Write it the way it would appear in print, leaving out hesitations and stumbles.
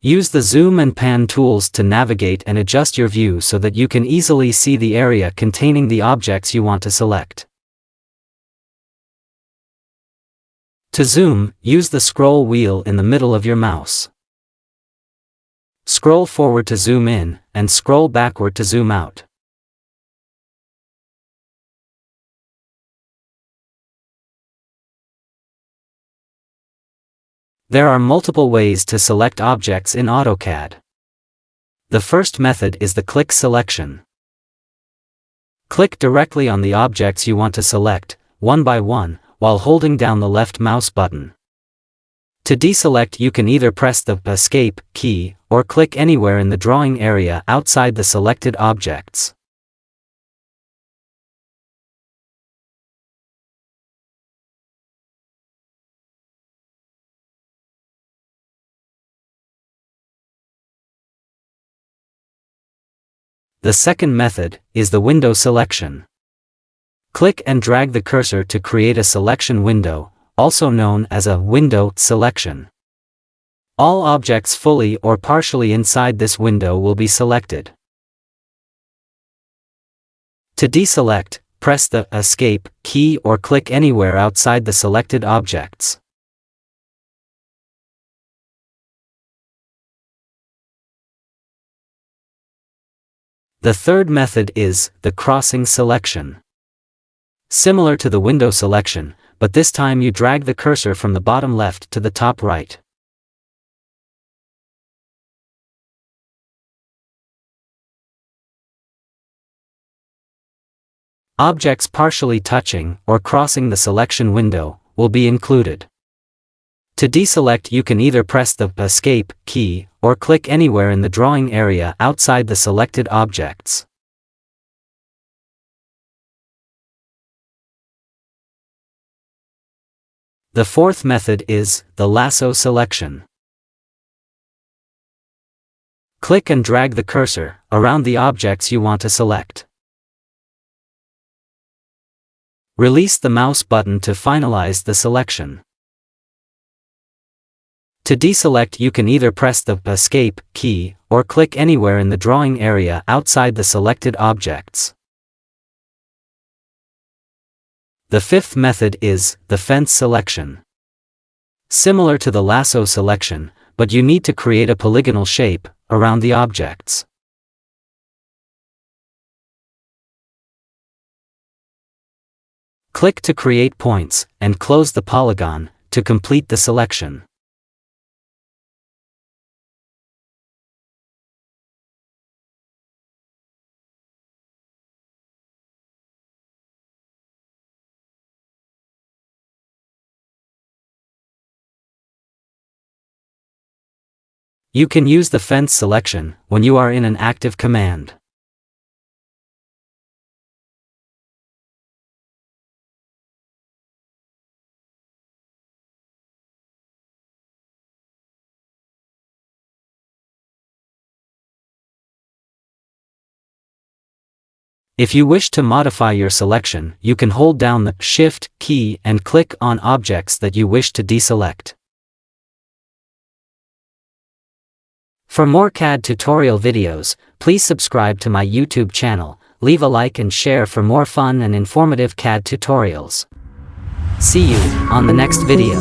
Use the zoom and pan tools to navigate and adjust your view so that you can easily see the area containing the objects you want to select. To zoom, use the scroll wheel in the middle of your mouse. Scroll forward to zoom in, and scroll backward to zoom out. There are multiple ways to select objects in Autocad. The first method is the click selection. Click directly on the objects you want to select, one by one, while holding down the left mouse button. To deselect, you can either press the Escape key, or click anywhere in the drawing area outside the selected objects. The second method is the window selection. Click and drag the cursor to create a selection window, also known as a window selection. All objects fully or partially inside this window will be selected. To deselect, press the Escape key or click anywhere outside the selected objects. The third method is the crossing selection. Similar to the window selection, but this time you drag the cursor from the bottom left to the top right. Objects partially touching or crossing the selection window will be included. To deselect, you can either press the Escape key or click anywhere in the drawing area outside the selected objects. The fourth method is the lasso selection. Click and drag the cursor around the objects you want to select. Release the mouse button to finalize the selection. To deselect, you can either press the Escape key or click anywhere in the drawing area outside the selected objects. The fifth method is the fence selection. Similar to the lasso selection, but you need to create a polygonal shape around the objects. Click to create points, and close the polygon to complete the selection. You can use the fence selection when you are in an active command. If you wish to modify your selection, you can hold down the Shift key and click on objects that you wish to deselect. For more CAD tutorial videos, please subscribe to my YouTube channel, leave a like and share for more fun and informative CAD tutorials. See you on the next video.